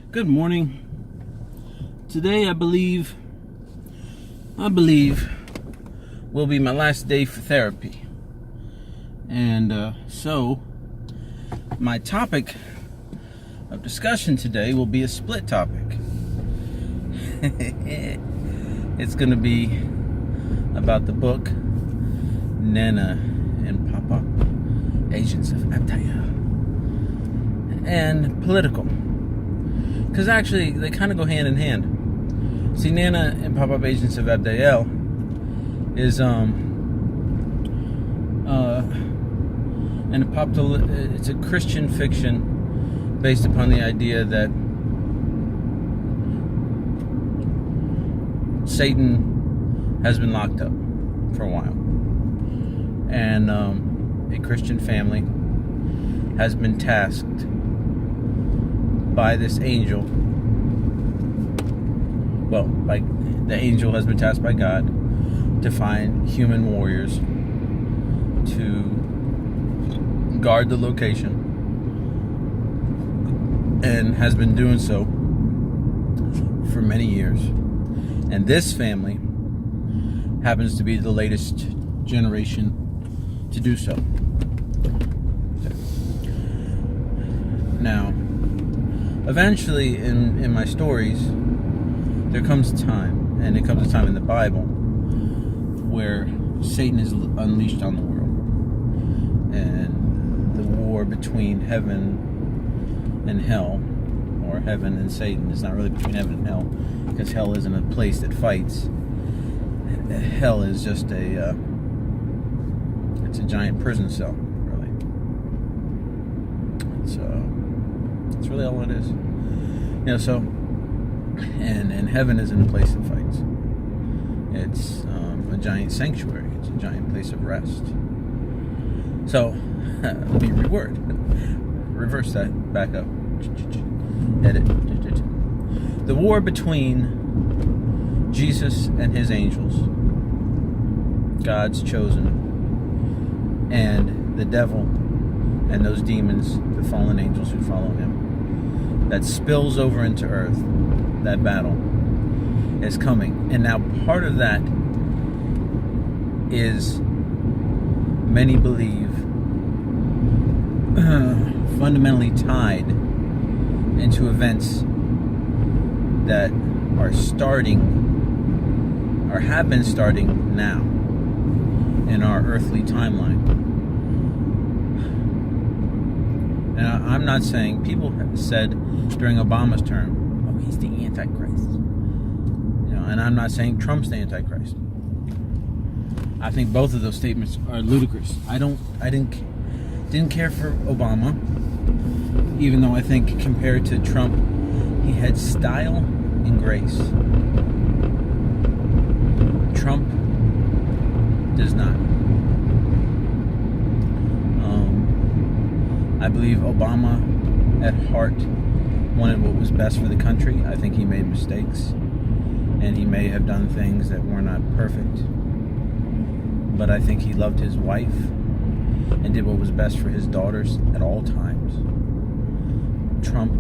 Good morning. Today I believe will be my last day for therapy. And so my topic of discussion today will be a split topic. It's going to be about the book Nana and Papa, Aagents of Abdiel, and political. Because actually, they kind of go hand in hand. See, Nana and Papa, Aagents of Abdiel is it's a Christian fiction based upon the idea that Satan has been locked up for a while, and a Christian family has been tasked by this angel. Well, like the angel has been tasked by God to find human warriors to guard the location, and has been doing so for many years. And this family happens to be the latest generation to do so. Now, eventually in my stories, there comes a time, and it comes a time in the Bible, where Satan is unleashed on the world. And the war between heaven and hell, or heaven and Satan, is not really between heaven and hell, because hell isn't a place that fights. Hell is just it's a giant prison cell, really. It's really all it is. So, and heaven isn't a place that fights. It's a giant sanctuary. It's a giant place of rest. So, let me reverse that, back up. Edit. The war between Jesus and his angels, God's chosen, and the devil and those demons, the fallen angels who follow him, that spills over into earth. That battle is coming. And now part of that is, many believe, fundamentally tied into events that are starting, or have been starting now, in our earthly timeline. And I'm not saying, people have said during Obama's term, oh, he's the Antichrist. And I'm not saying Trump's the Antichrist. I think both of those statements are ludicrous. I didn't care for Obama, even though I think compared to Trump, he had style and grace. Trump does not. I believe Obama, at heart, wanted what was best for the country. I think he made mistakes, and he may have done things that were not perfect. But I think he loved his wife and did what was best for his daughters at all times. Trump,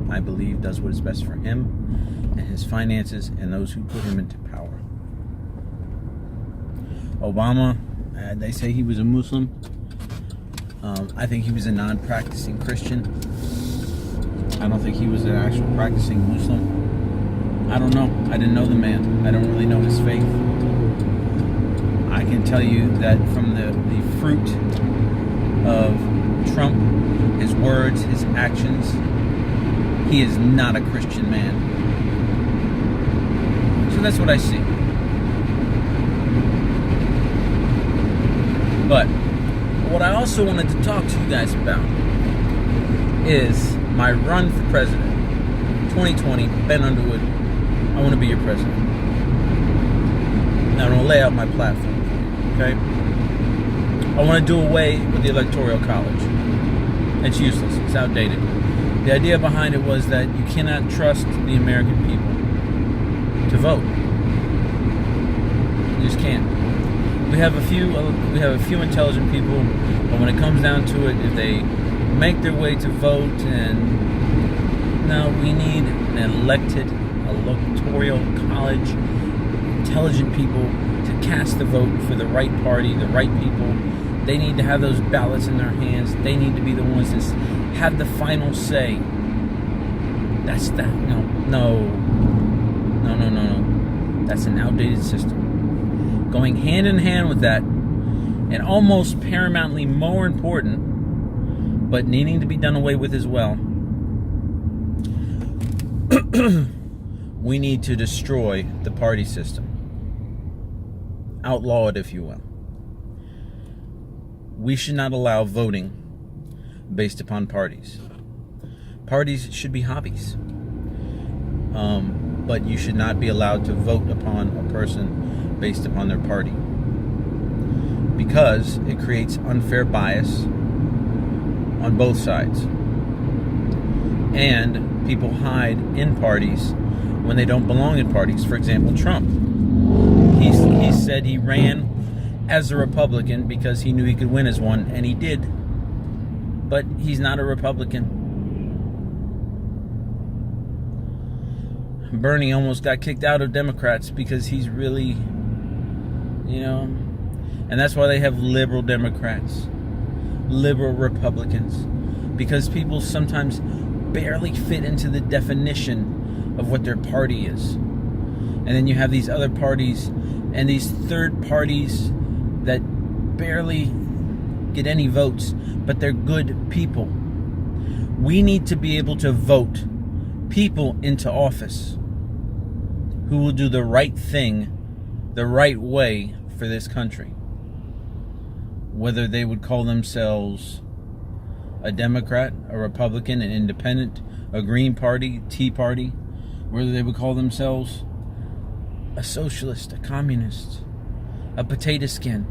I believe, does what is best for him and his finances and those who put him into power. Obama, they say he was a Muslim. I think he was a non-practicing Christian. I don't think he was an actual practicing Muslim. I don't know. I didn't know the man. I don't really know his faith. I can tell you that from the fruit of Trump, his words, his actions, he is not a Christian man. So that's what I see. But what I also wanted to talk to you guys about is my run for president. 2020, Ben Underwood, I want to be your president. Now I'm going to lay out my platform, okay? I want to do away with the Electoral College. It's useless. It's outdated. The idea behind it was that you cannot trust the American people to vote. You just can't. We have a few intelligent people, but when it comes down to it, if they make their way to vote and No, we need an elected electoral college, intelligent people to cast the vote for the right party, the right people. They need to have those ballots in their hands. They need to be the ones that have the final say. That's that. No. That's an outdated system. Going hand in hand with that, and almost paramountly more important, but needing to be done away with as well, we need to destroy the party system. Outlaw it, if you will. We should not allow voting based upon parties. Parties should be hobbies. But you should not be allowed to vote upon a person based upon their party, because it creates unfair bias on both sides. And people hide in parties when they don't belong in parties. For example, Trump. He said he ran as a Republican because he knew he could win as one, and he did. But he's not a Republican. Bernie almost got kicked out of Democrats because he's really, and that's why they have liberal Democrats, liberal Republicans, because people sometimes barely fit into the definition of what their party is. And then you have these other parties and these third parties that barely get any votes, but they're good people. We need to be able to vote people into office who will do the right thing, the right way for this country. Whether they would call themselves a Democrat, a Republican, an Independent, a Green Party, Tea Party, whether they would call themselves a socialist, a communist, a potato skin,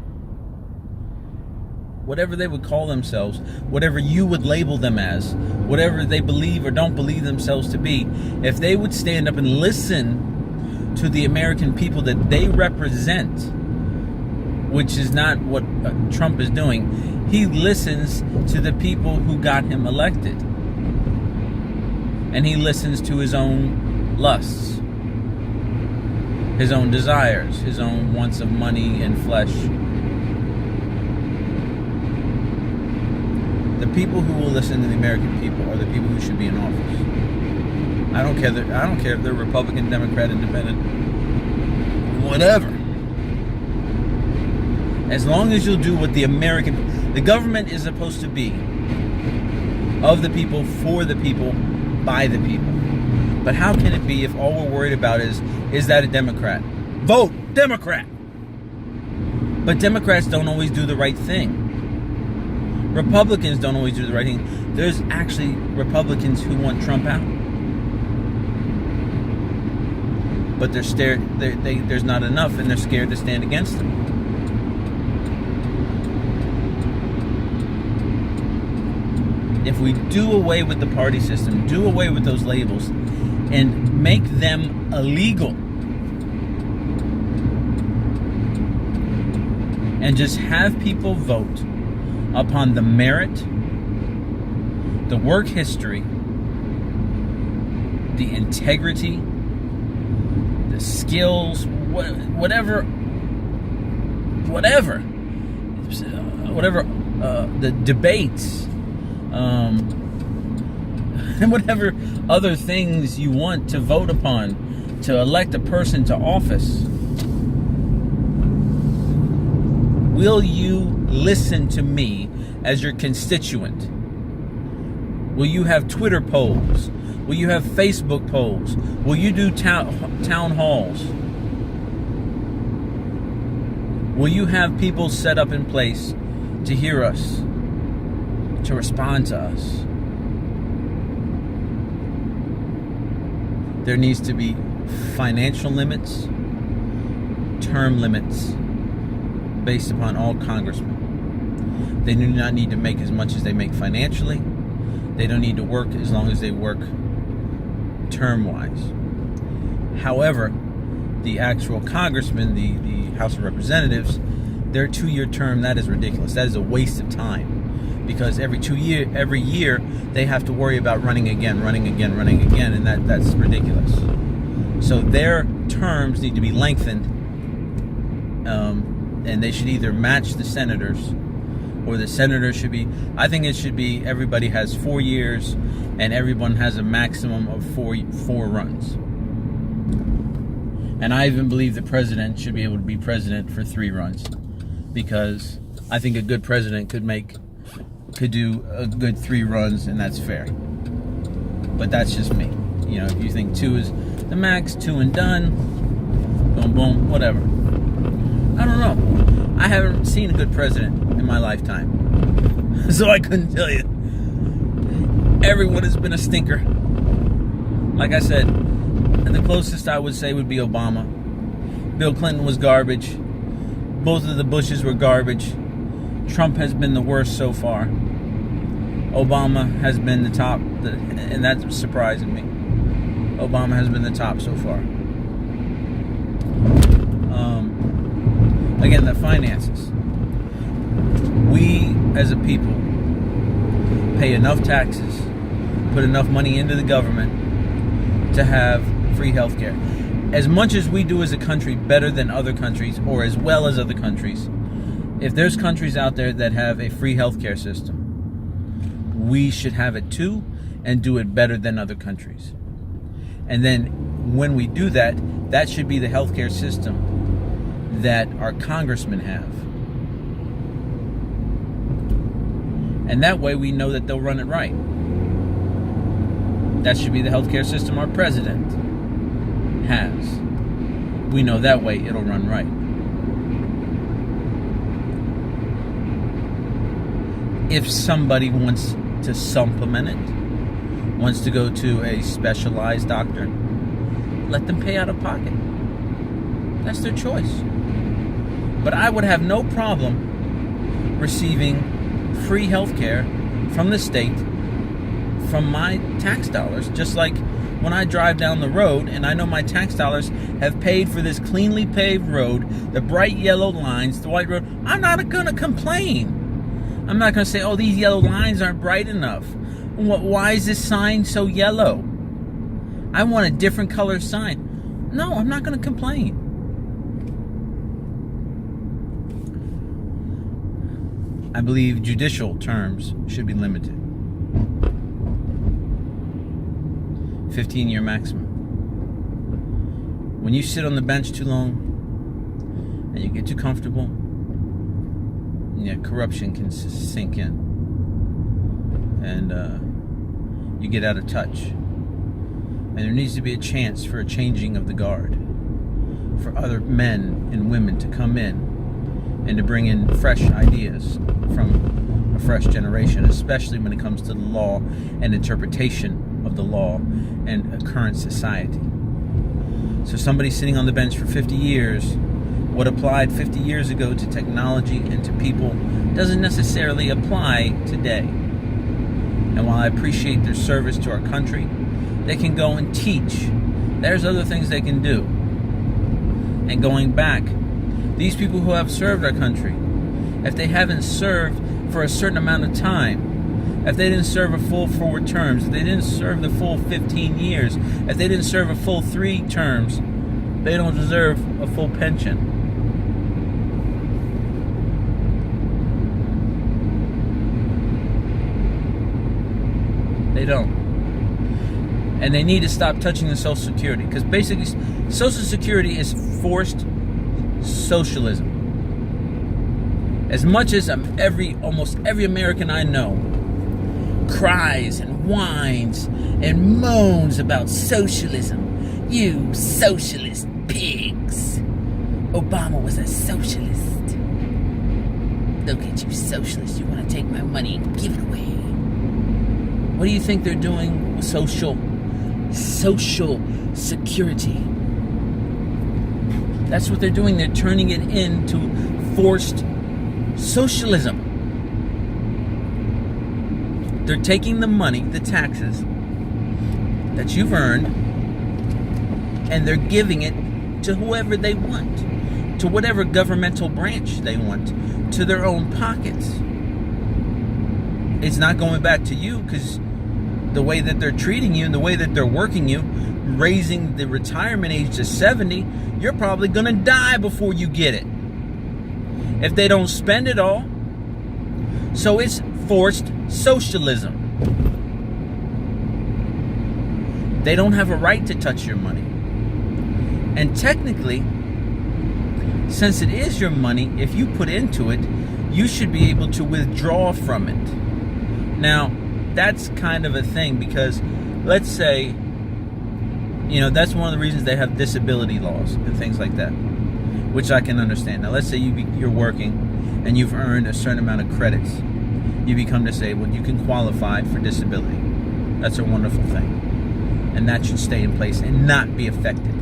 whatever they would call themselves, whatever you would label them as, whatever they believe or don't believe themselves to be, if they would stand up and listen to the American people that they represent, which is not what Trump is doing. He listens to the people who got him elected, and he listens to his own lusts, his own desires, his own wants of money and flesh. The people who will listen to the American people are the people who should be in office. I don't care if they're Republican, Democrat, Independent, whatever. As long as you'll do what the government is supposed to be, of the people, for the people, by the people. But how can it be if all we're worried about is that a Democrat? Vote Democrat! But Democrats don't always do the right thing. Republicans don't always do the right thing. There's actually Republicans who want Trump out. But they're scared. There's not enough, and they're scared to stand against them. If we do away with the party system, do away with those labels, and make them illegal, and just have people vote upon the merit, the work history, the integrity, the skills, whatever, the debates, and whatever other things you want to vote upon to elect a person to office. Will you listen to me as your constituent? Will you have Twitter polls? Will you have Facebook polls? Will you do town halls? Will you have people set up in place to hear us, to respond to us? There needs to be financial limits, term limits, based upon all congressmen. They do not need to make as much as they make financially. They don't need to work as long as they work term-wise. However, the actual congressmen, the House of Representatives, their 2-year term, that is ridiculous. That is a waste of time. because every year they have to worry about running again, and that's ridiculous. So their terms need to be lengthened, and they should either match the senators, or the senators should be. I think it should be everybody has 4 years, and everyone has a maximum of four runs. And I even believe the president should be able to be president for 3 runs, because I think a good president could do a good 3 runs, and that's fair. But that's just me. You know, if you think 2 is the max, 2 and done, boom, boom, whatever. I don't know. I haven't seen a good president in my lifetime, so I couldn't tell you. Everyone has been a stinker. Like I said, and the closest I would say would be Obama. Bill Clinton was garbage. Both of the Bushes were garbage. Trump has been the worst so far. Obama has been the top, and that's surprising me. Obama has been the top so far. Again, the finances. We, as a people, pay enough taxes, put enough money into the government to have free health care. As much as we do as a country better than other countries, or as well as other countries, if there's countries out there that have a free healthcare system, we should have it too, and do it better than other countries. And then when we do that, that should be the healthcare system that our congressmen have. And that way we know that they'll run it right. That should be the healthcare system our president has. We know that way it'll run right. If somebody wants to supplement it, wants to go to a specialized doctor, let them pay out of pocket. That's their choice. But I would have no problem receiving free health care from the state, from my tax dollars, just like when I drive down the road and I know my tax dollars have paid for this cleanly paved road, the bright yellow lines, the white road. I'm not going to complain. I'm not going to say, oh, these yellow lines aren't bright enough. Why is this sign so yellow? I want a different color sign. No, I'm not going to complain. I believe judicial terms should be limited. 15-year maximum. When you sit on the bench too long and you get too comfortable, yeah, corruption can sink in, and you get out of touch. And there needs to be a chance for a changing of the guard, for other men and women to come in and to bring in fresh ideas from a fresh generation, especially when it comes to the law and interpretation of the law and a current society. So somebody sitting on the bench for 50 years, what applied 50 years ago to technology and to people doesn't necessarily apply today. And while I appreciate their service to our country, they can go and teach. There's other things they can do. And going back, these people who have served our country, if they haven't served for a certain amount of time, if they didn't serve a full 4 terms, if they didn't serve the full 15 years, if they didn't serve a full 3 terms, they don't deserve a full pension. They don't. And they need to stop touching the Social Security, because basically Social Security is forced socialism. As much as almost every American I know cries and whines and moans about socialism. You socialist pigs. Obama was a socialist. Look at you socialists. You want to take my money and give it away. What do you think they're doing with social security? That's what they're doing. They're turning it into forced socialism. They're taking the money, the taxes that you've earned, and they're giving it to whoever they want, to whatever governmental branch they want, to their own pockets. it's not going back to you, because the way that they're treating you and the way that they're working you, raising the retirement age to 70, you're probably going to die before you get it, if they don't spend it all. So it's forced socialism. They don't have a right to touch your money. And technically, since it is your money, if you put into it, you should be able to withdraw from it. Now, that's kind of a thing, because let's say, that's one of the reasons they have disability laws and things like that, which I can understand. Now, let's say you're working and you've earned a certain amount of credits. You become disabled. You can qualify for disability. That's a wonderful thing. And that should stay in place and not be affected.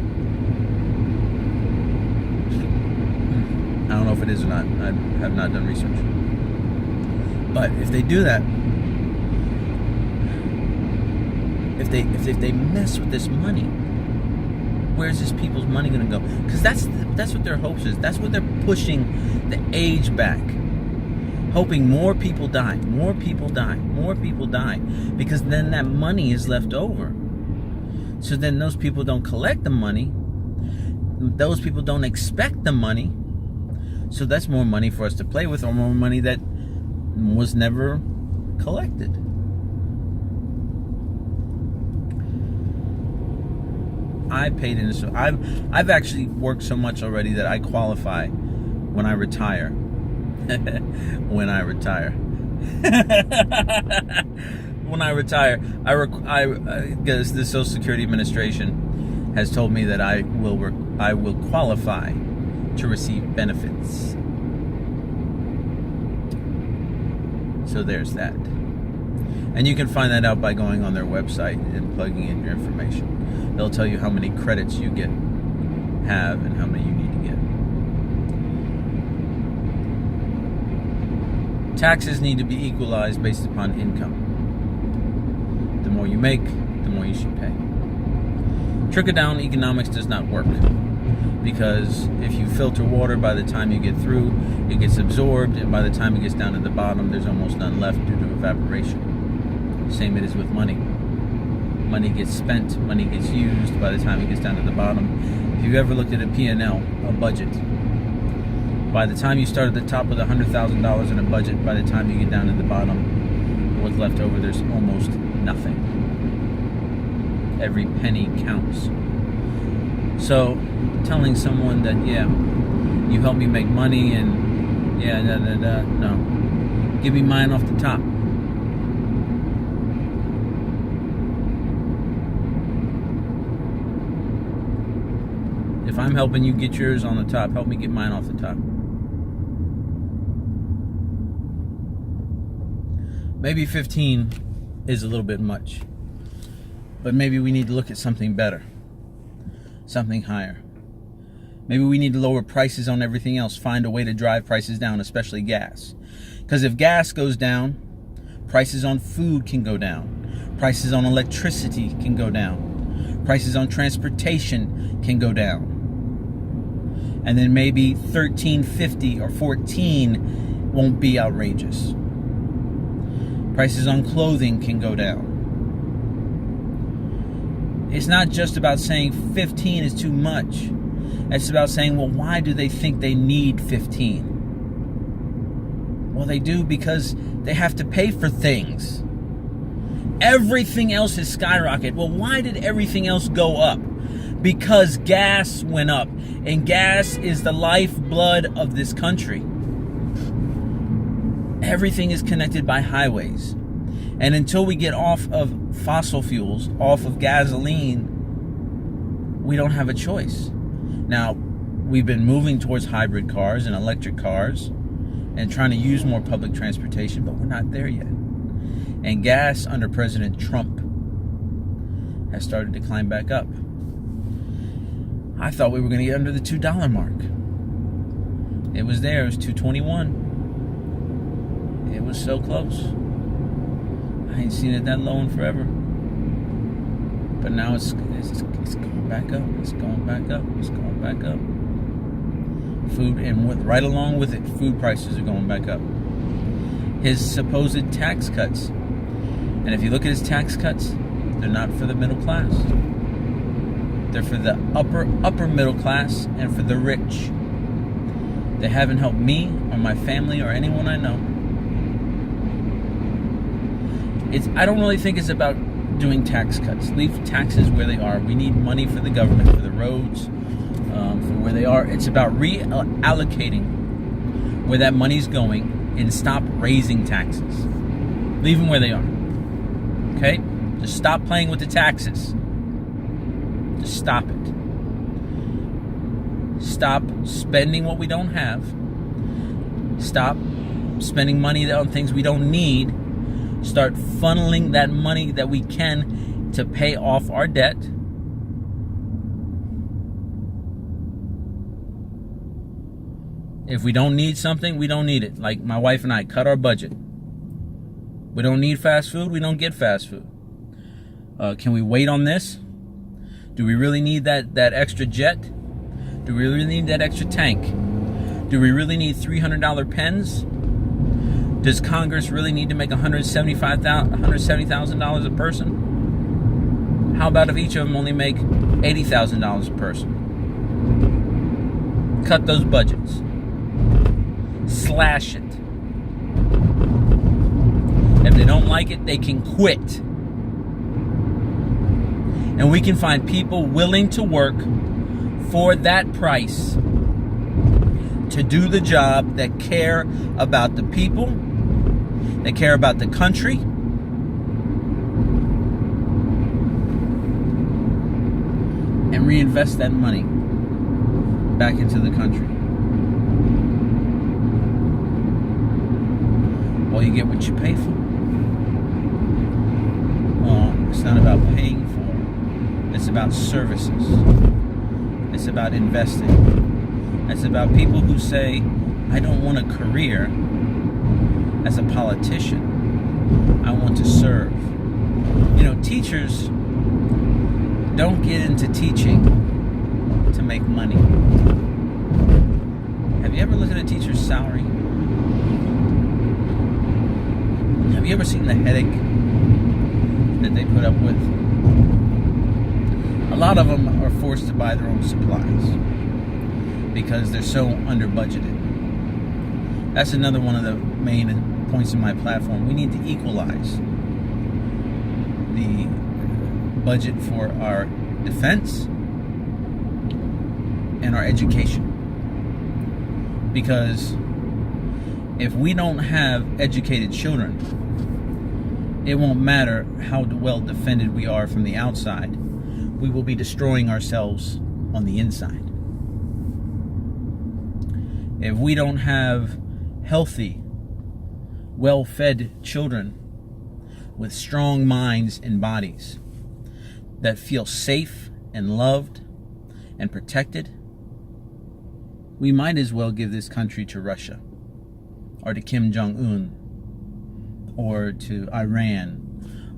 I don't know if it is or not. I have not done research. But if they do that, if they mess with this money, where's this people's money going to go? Because that's what their hopes is. That's what they're pushing the age back, hoping more people die, more people die, more people die, because then that money is left over. So then those people don't collect the money. Those people don't expect the money. So that's more money for us to play with, or more money that was never collected. I paid in. So I've actually worked so much already that I qualify when I retire. When I retire. When I retire, I guess the Social Security Administration has told me that I will qualify to receive benefits. So there's that. And you can find that out by going on their website and plugging in your information. They'll tell you how many credits you have and how many you need to get. Taxes need to be equalized based upon income. The more you make, the more you should pay. Trickle-down economics does not work, because if you filter water, by the time you get through, it gets absorbed, and by the time it gets down to the bottom, there's almost none left due to evaporation. Same it is with money. Money gets spent, money gets used by the time it gets down to the bottom. If you've ever looked at a P&L, a budget, by the time you start at the top with $100,000 in a budget, by the time you get down to the bottom, what's left over, there's almost nothing. Every penny counts. So telling someone that, you help me make money and no, give me mine off the top. If I'm helping you get yours on the top, help me get mine off the top. Maybe 15 is a little bit much, but maybe we need to look at something better, something higher. Maybe we need to lower prices on everything else, find a way to drive prices down, especially gas. Because if gas goes down, prices on food can go down, prices on electricity can go down, prices on transportation can go down. And then maybe $13.50 or $14 won't be outrageous. Prices on clothing can go down. It's not just about saying 15 is too much. It's about saying, well, why do they think they need 15? Well, they do because they have to pay for things. Everything else is skyrocketed. Well, why did everything else go up? Because gas went up. And gas is the lifeblood of this country. Everything is connected by highways. And until we get off of fossil fuels, off of gasoline, we don't have a choice. Now, we've been moving towards hybrid cars and electric cars and trying to use more public transportation, but we're not there yet. And gas under President Trump has started to climb back up. I thought we were going to get under the $2 mark. It was there. It was $2.21. It was so close. I ain't seen it that low in forever. But now it's going back up. It's going back up. It's going back up. Food, and right along with it, food prices are going back up. his supposed tax cuts. And if you look at his tax cuts, they're not for the middle class. They're for the upper middle class and for the rich. They haven't helped me or my family or anyone I know. I don't really think it's about doing tax cuts. Leave taxes where they are. We need money for the government, for the roads, for where they are. It's about reallocating where that money's going and stop raising taxes. Leave them where they are. Okay? Just stop playing with the taxes. Just stop it. Stop spending what we don't have. Stop spending money on things we don't need. Start funneling that money that we can to pay off our debt. If we don't need something, we don't need it. Like my wife and I cut our budget. We don't need fast food, we don't get fast food. Can we wait on this? Do we really need that extra jet? Do we really need that extra tank? Do we really need $300 pens? Does Congress really need to make $170,000 a person? How about if each of them only make $80,000 a person? Cut those budgets. Slash it. If they don't like it, they can quit. And we can find people willing to work for that price to do the job, that care about the people, that care about the country, and reinvest that money back into the country. Well, you get what you pay for. Well, it's not about paying for. It's about services. It's about investing. It's about people who say, I don't want a career as a politician. I want to serve. You know, teachers don't get into teaching to make money. Have you ever looked at a teacher's salary? Have you ever seen the headache that they put up with? A lot of them are forced to buy their own supplies because they're so under budgeted. That's another one of the main points in my platform. We need to equalize the budget for our defense and our education. Because if we don't have educated children, it won't matter how well defended we are from the outside. We will be destroying ourselves on the inside. If we don't have healthy, well-fed children with strong minds and bodies that feel safe and loved and protected, we might as well give this country to Russia or to Kim Jong-un or to Iran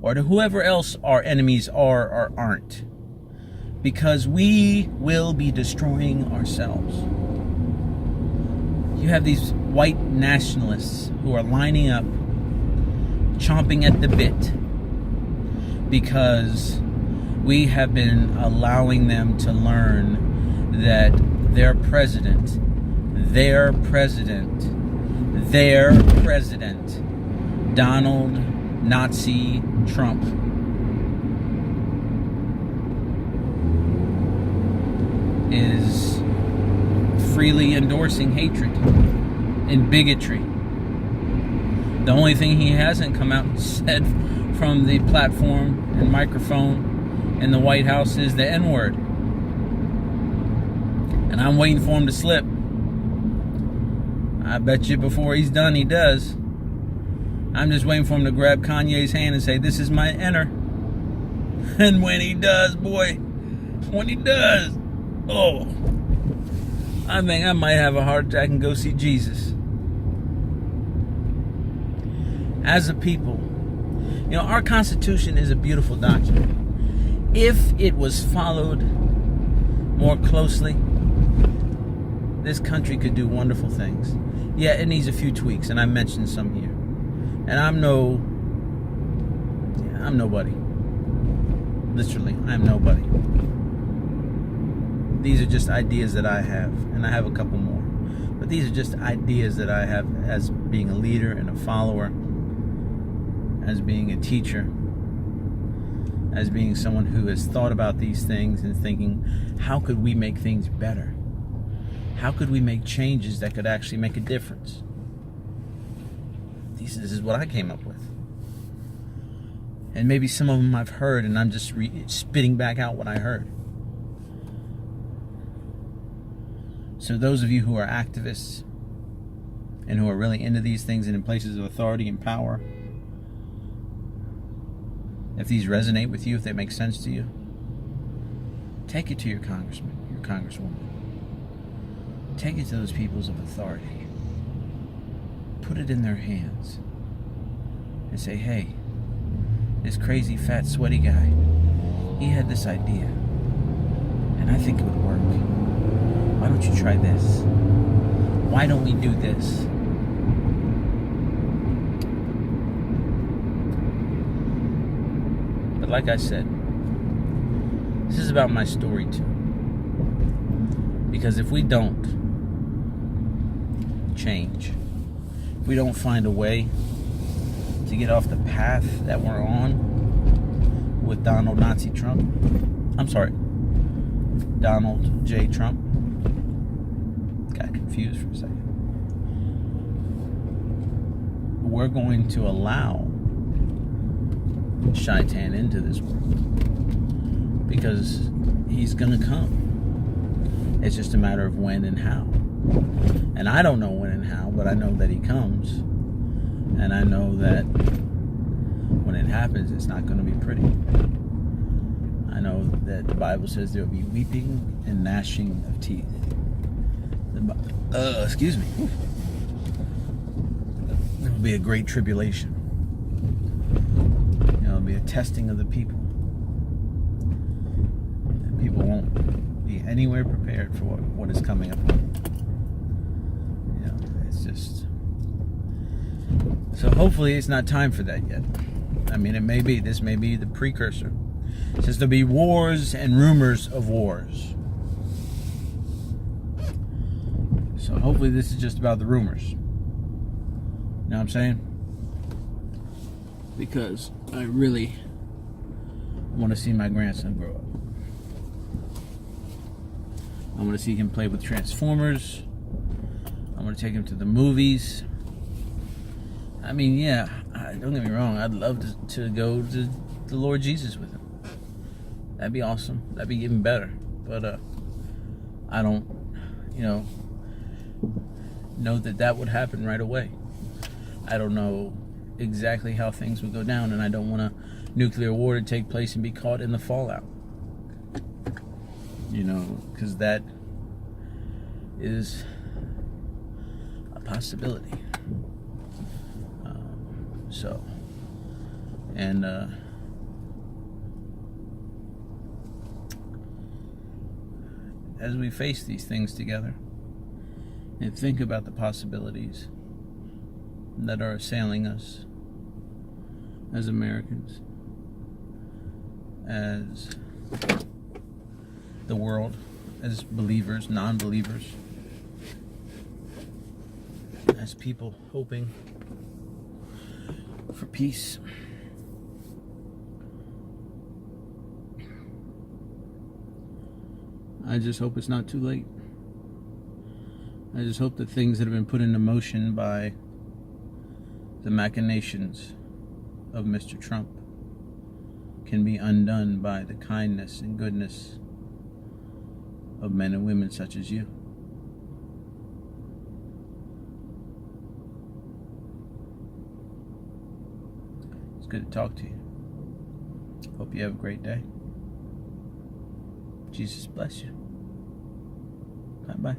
or to whoever else our enemies are or aren't, because we will be destroying ourselves. You have these white nationalists who are lining up, chomping at the bit, because we have been allowing them to learn that their president, Donald Nazi Trump, is freely endorsing hatred and bigotry. The only thing he hasn't come out and said from the platform and microphone in the White House is the N-word. And I'm waiting for him to slip. I bet you before he's done, he does. I'm just waiting for him to grab Kanye's hand and say, "This is my inner." And when he does, boy, when he does, oh, I think I might have a heart attack and go see Jesus. As a people, you know, our Constitution is a beautiful document. If it was followed more closely, this country could do wonderful things. Yeah, it needs a few tweaks, and I mentioned some here. And I'm nobody. Literally, I'm nobody. These are just ideas that I have, and I have a couple more. But these are just ideas that I have as being a leader and a follower, as being a teacher, as being someone who has thought about these things and thinking, how could we make things better? How could we make changes that could actually make a difference? This is what I came up with. And maybe some of them I've heard, and I'm just spitting back out what I heard. So those of you who are activists and who are really into these things and in places of authority and power, if these resonate with you, if they make sense to you, take it to your congressman, your congresswoman. Take it to those peoples of authority. Put it in their hands and say, hey, this crazy, fat, sweaty guy, he had this idea, and I think it would work. Why don't you try this? Why don't we do this? But like I said, this is about my story too. Because if we don't change, if we don't find a way to get off the path that we're on with Donald J. Trump. Got confused for a second. We're going to allow Shaitan into this world because he's going to come. It's just a matter of when and how. And I don't know when and how, but I know that he comes. And I know that when it happens, it's not going to be pretty. I know that the Bible says there will be weeping and gnashing of teeth. Excuse me. There will be a great tribulation. There will be a testing of the people. And people won't be anywhere prepared for what is coming upon them. It's just... So hopefully it's not time for that yet. I mean, it may be. This may be the precursor. It says there'll be wars and rumors of wars. So hopefully this is just about the rumors. You know what I'm saying? Because I really want to see my grandson grow up. I want to see him play with Transformers. I want to take him to the movies. I mean, yeah, don't get me wrong. I'd love to go to the Lord Jesus with him. That'd be awesome. That'd be even better. But I don't, know that would happen right away. I don't know exactly how things would go down, and I don't want a nuclear war to take place and be caught in the fallout. Because that is a possibility. As we face these things together and think about the possibilities that are assailing us as Americans, as the world, as believers, non-believers, as people hoping for peace. I just hope it's not too late. I just hope that things that have been put into motion by the machinations of Mr. Trump can be undone by the kindness and goodness of men and women such as you. It's good to talk to you. Hope you have a great day. Jesus bless you. Bye-bye.